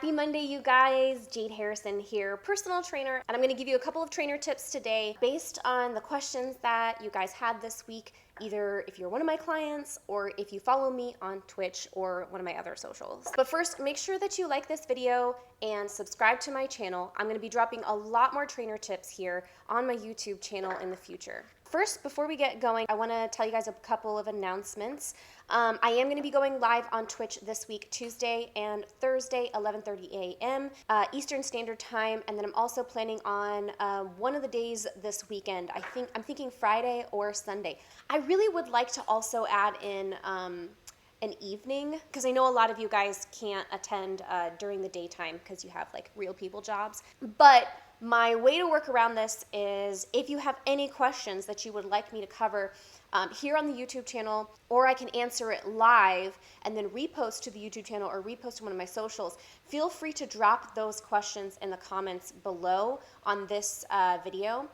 Happy Monday, you guys. Jade Harrison here, personal trainer, and I'm going to give you a couple of trainer tips today based on the questions that you guys had this week, either if you're one of my clients or if you follow me on Twitch or one of my other socials. But first, make sure that you like this video and subscribe to my channel. I'm going to be dropping a lot more trainer tips here on my YouTube channel in the future. First, before we get going, I want to tell you guys a couple of announcements. I am going to be going live on Twitch this week, Tuesday and Thursday, 11:30 a.m. Eastern Standard Time, and then I'm also planning on one of the days this weekend. I'm thinking Friday or Sunday. I really would like to also add in an evening, because I know a lot of you guys can't attend during the daytime because you have like real people jobs. But my way to work around this is if you have any questions that you would like me to cover here on the YouTube channel, or I can answer it live and then repost to the YouTube channel or repost to one of my socials, feel free to drop those questions in the comments below on this video.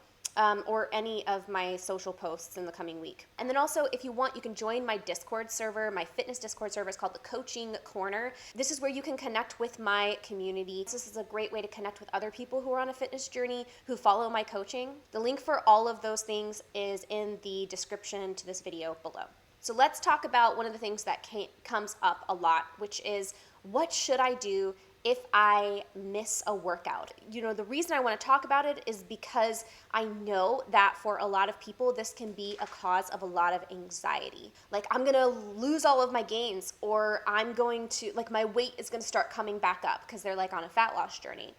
Or any of my social posts in the coming week. And then also, if you want, you can join my Discord server, my fitness Discord server. It's called the Coaching Corner. This is where you can connect with my community. This is a great way to connect with other people who are on a fitness journey who follow my coaching. The link for all of those things is in the description to this video below. So let's talk about one of the things that comes up a lot, which is what should I do if I miss a workout? You know, the reason I want to talk about it is because I know that for a lot of people, this can be a cause of a lot of anxiety. Like, I'm going to lose all of my gains, or I'm going to, like, my weight is going to start coming back up because they're like on a fat loss journey.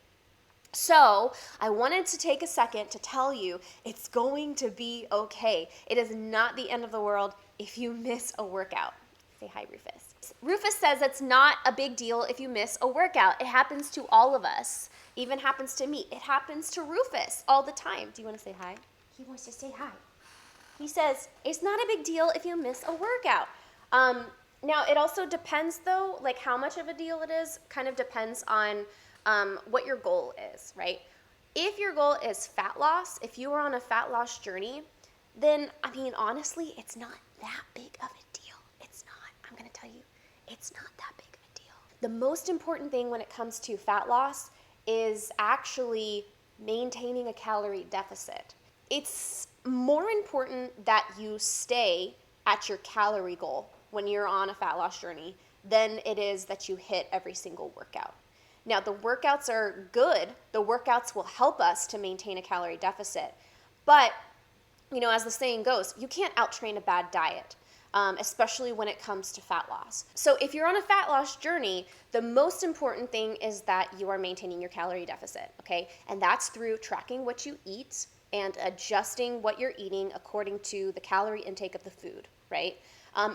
So I wanted to take a second to tell you it's going to be okay. It is not the end of the world if you miss a workout. Say hi, Rufus. Rufus says it's not a big deal if you miss a workout. It happens to all of us. Even happens to me. It happens to Rufus all the time. Do you want to say hi? He wants to say hi. He says it's not a big deal if you miss a workout. Now, it also depends, though, like how much of a deal it is, kind of depends on what your goal is, right? If your goal is fat loss, if you are on a fat loss journey, then, I mean, honestly, it's not that big of a deal. It's not. I'm going to tell you, it's not that big of a deal. The most important thing when it comes to fat loss is actually maintaining a calorie deficit. It's more important that you stay at your calorie goal when you're on a fat loss journey than it is that you hit every single workout. Now, the workouts are good. The workouts will help us to maintain a calorie deficit. But, you know, as the saying goes, you can't out-train a bad diet. Especially when it comes to fat loss. So if you're on a fat loss journey, the most important thing is that you are maintaining your calorie deficit, okay? And that's through tracking what you eat and adjusting what you're eating according to the calorie intake of the food, right?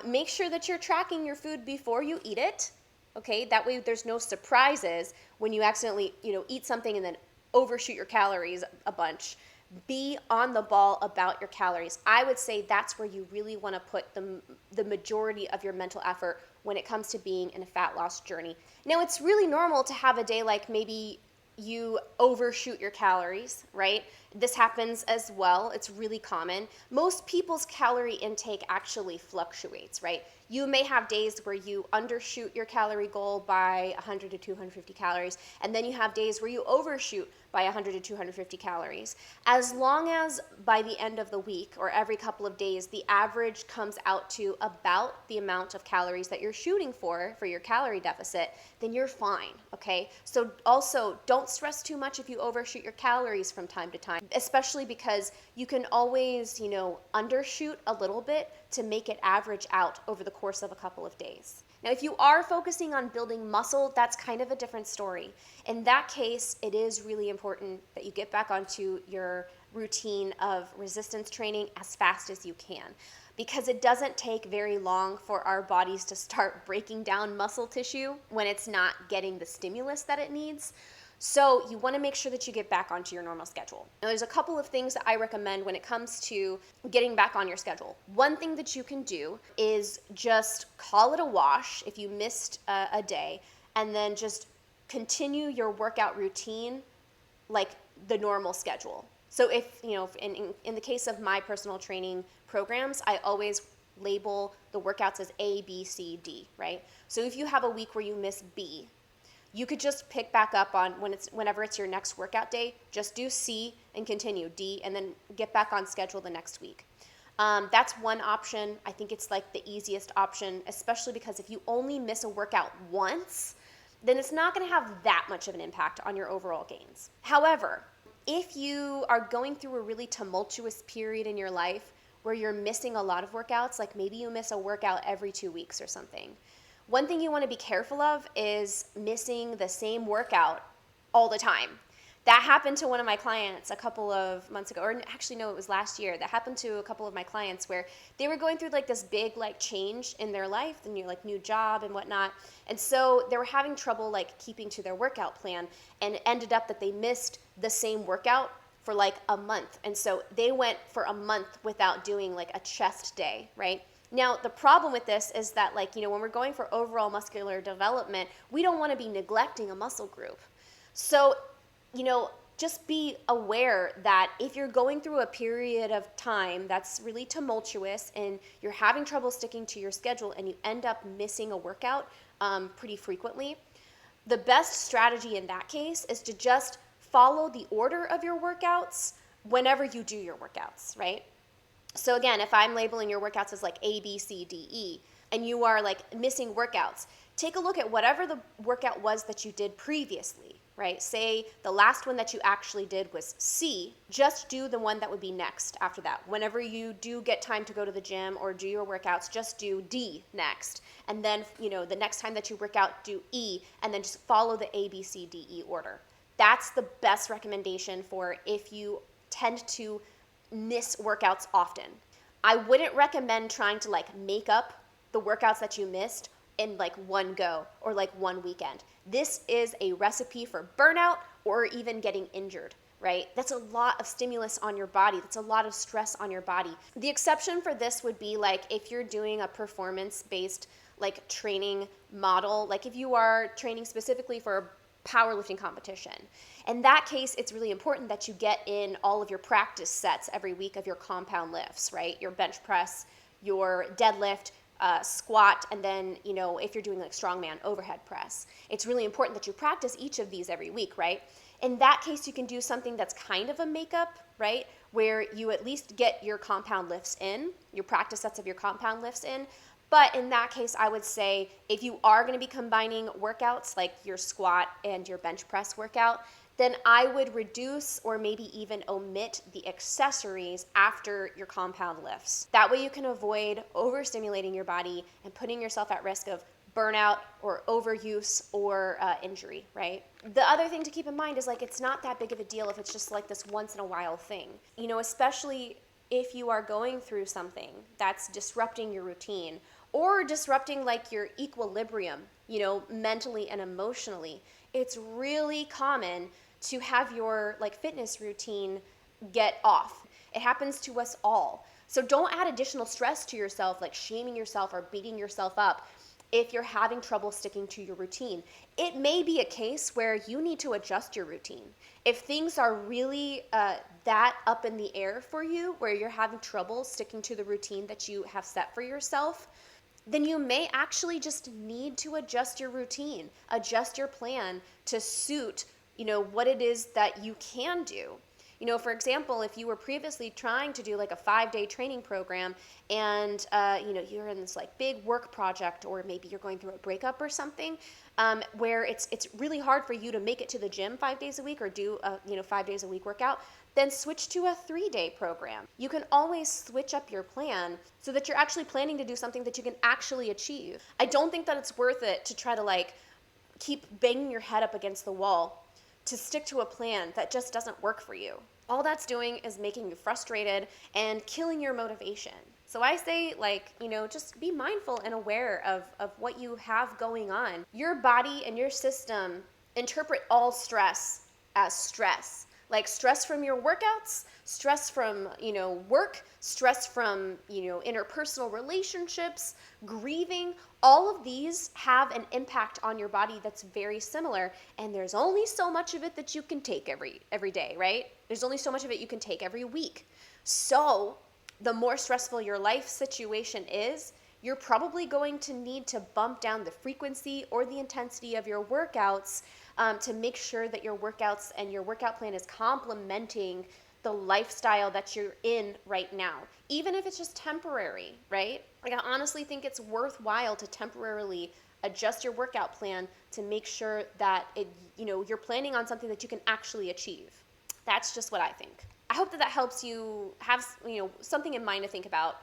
Make sure that you're tracking your food before you eat it, okay? That way there's no surprises when you accidentally, eat something and then overshoot your calories a bunch. Be on the ball about your calories. I would say that's where you really want to put the majority of your mental effort when it comes to being in a fat loss journey. Now, it's really normal to have a day like maybe you overshoot your calories, right? This happens as well. It's really common. Most people's calorie intake actually fluctuates, right? You may have days where you undershoot your calorie goal by 100 to 250 calories, and then you have days where you overshoot by 100 to 250 calories. As long as by the end of the week or every couple of days, the average comes out to about the amount of calories that you're shooting for your calorie deficit, then you're fine, okay? So also, don't stress too much if you overshoot your calories from time to time, especially because you can always, undershoot a little bit to make it average out over the course of a couple of days. Now, if you are focusing on building muscle, that's kind of a different story. In that case, it is really important that you get back onto your routine of resistance training as fast as you can, because it doesn't take very long for our bodies to start breaking down muscle tissue when it's not getting the stimulus that it needs. So you want to make sure that you get back onto your normal schedule. Now, there's a couple of things that I recommend when it comes to getting back on your schedule. One thing that you can do is just call it a wash if you missed a day, and then just continue your workout routine like the normal schedule. So if, in the case of my personal training programs, I always label the workouts as A, B, C, D, right? So if you have a week where you miss B, You could just pick back up on whenever it's your next workout day, just do C and continue D, and then get back on schedule the next week. That's one option. I think it's like the easiest option, especially because if you only miss a workout once, then it's not going to have that much of an impact on your overall gains. However, if you are going through a really tumultuous period in your life where you're missing a lot of workouts, like maybe you miss a workout every 2 weeks or something, one thing you want to be careful of is missing the same workout all the time. That happened to one of my clients a couple of months ago, or actually no, it was last year. That happened to a couple of my clients where they were going through like this big like change in their life, the new job and whatnot. And so they were having trouble like keeping to their workout plan, and it ended up that they missed the same workout for like a month. And so they went for a month without doing like a chest day, right? Now, the problem with this is that when we're going for overall muscular development, we don't want to be neglecting a muscle group. So, just be aware that if you're going through a period of time that's really tumultuous and you're having trouble sticking to your schedule and you end up missing a workout pretty frequently, the best strategy in that case is to just follow the order of your workouts whenever you do your workouts, right? So again, if I'm labeling your workouts as like A, B, C, D, E, and you are like missing workouts, take a look at whatever the workout was that you did previously, right? Say the last one that you actually did was C, just do the one that would be next after that. Whenever you do get time to go to the gym or do your workouts, just do D next. And then, the next time that you work out, do E, and then just follow the A, B, C, D, E order. That's the best recommendation for if you tend to miss workouts often. I wouldn't recommend trying to make up the workouts that you missed in one go or one weekend. This is a recipe for burnout or even getting injured, right? That's a lot of stimulus on your body. That's a lot of stress on your body. The exception for this would be if you're doing a performance-based training model, if you are training specifically for a powerlifting competition. In that case, it's really important that you get in all of your practice sets every week of your compound lifts, right? Your bench press, your deadlift, squat, and then, if you're doing strongman, overhead press. It's really important that you practice each of these every week, right? In that case, you can do something that's kind of a makeup, right? Where you at least get your compound lifts in, your practice sets of your compound lifts in. But in that case, I would say if you are going to be combining workouts like your squat and your bench press workout, then I would reduce or maybe even omit the accessories after your compound lifts. That way you can avoid overstimulating your body and putting yourself at risk of burnout or overuse or injury, right? The other thing to keep in mind is it's not that big of a deal if it's just this once in a while thing, especially if you are going through something that's disrupting your routine or disrupting your equilibrium, mentally and emotionally. It's really common to have your fitness routine get off. It happens to us all. So don't add additional stress to yourself, shaming yourself or beating yourself up if you're having trouble sticking to your routine. It may be a case where you need to adjust your routine. If things are really that up in the air for you, where you're having trouble sticking to the routine that you have set for yourself, then you may actually just need to adjust your routine, adjust your plan to suit, what it is that you can do. For example, if you were previously trying to do a 5-day training program and, you're in this big work project, or maybe you're going through a breakup or something, where it's really hard for you to make it to the gym 5 days a week or do a, 5 days a week workout, then switch to a 3-day program. You can always switch up your plan so that you're actually planning to do something that you can actually achieve. I don't think that it's worth it to try to keep banging your head up against the wall to stick to a plan that just doesn't work for you. All that's doing is making you frustrated and killing your motivation. So I say just be mindful and aware of what you have going on. Your body and your system interpret all stress as stress. Stress from your workouts, stress from, work, stress from, interpersonal relationships, grieving. All of these have an impact on your body that's very similar, and there's only so much of it that you can take every day, right? There's only so much of it you can take every week. So the more stressful your life situation is, you're probably going to need to bump down the frequency or the intensity of your workouts to make sure that your workouts and your workout plan is complementing the lifestyle that you're in right now, even if it's just temporary, right? Like, I honestly think it's worthwhile to temporarily adjust your workout plan to make sure that you're planning on something that you can actually achieve. That's just what I think. I hope that helps you have something in mind to think about,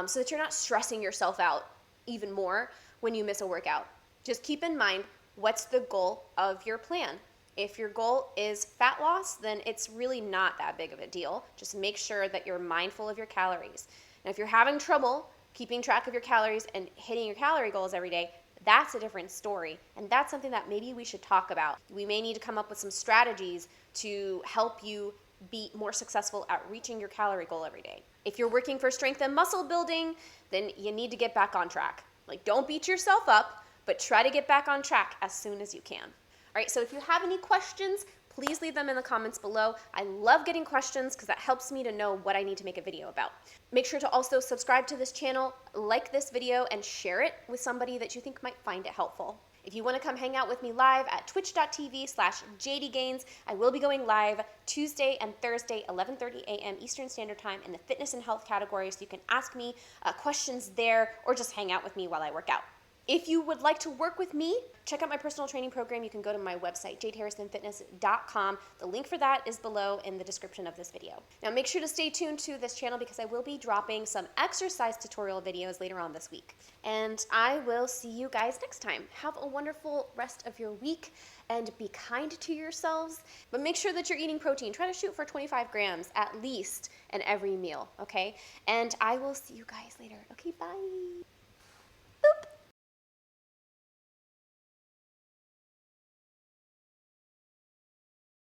so that you're not stressing yourself out even more when you miss a workout. Just keep in mind, what's the goal of your plan? If your goal is fat loss, then it's really not that big of a deal. Just make sure that you're mindful of your calories. Now, if you're having trouble keeping track of your calories and hitting your calorie goals every day, that's a different story. And that's something that maybe we should talk about. We may need to come up with some strategies to help you be more successful at reaching your calorie goal every day. If you're working for strength and muscle building, then you need to get back on track. Like, don't beat yourself up, but try to get back on track as soon as you can. All right, so if you have any questions, please leave them in the comments below. I love getting questions because that helps me to know what I need to make a video about. Make sure to also subscribe to this channel, like this video, and share it with somebody that you think might find it helpful. If you want to come hang out with me live at twitch.tv/jdgains, I will be going live Tuesday and Thursday, 11:30 a.m. Eastern Standard Time in the fitness and health category, so you can ask me questions there or just hang out with me while I work out. If you would like to work with me, check out my personal training program. You can go to my website, jadeharrisonfitness.com. The link for that is below in the description of this video. Now, make sure to stay tuned to this channel because I will be dropping some exercise tutorial videos later on this week. And I will see you guys next time. Have a wonderful rest of your week and be kind to yourselves. But make sure that you're eating protein. Try to shoot for 25 grams at least in every meal, okay? And I will see you guys later. Okay, bye.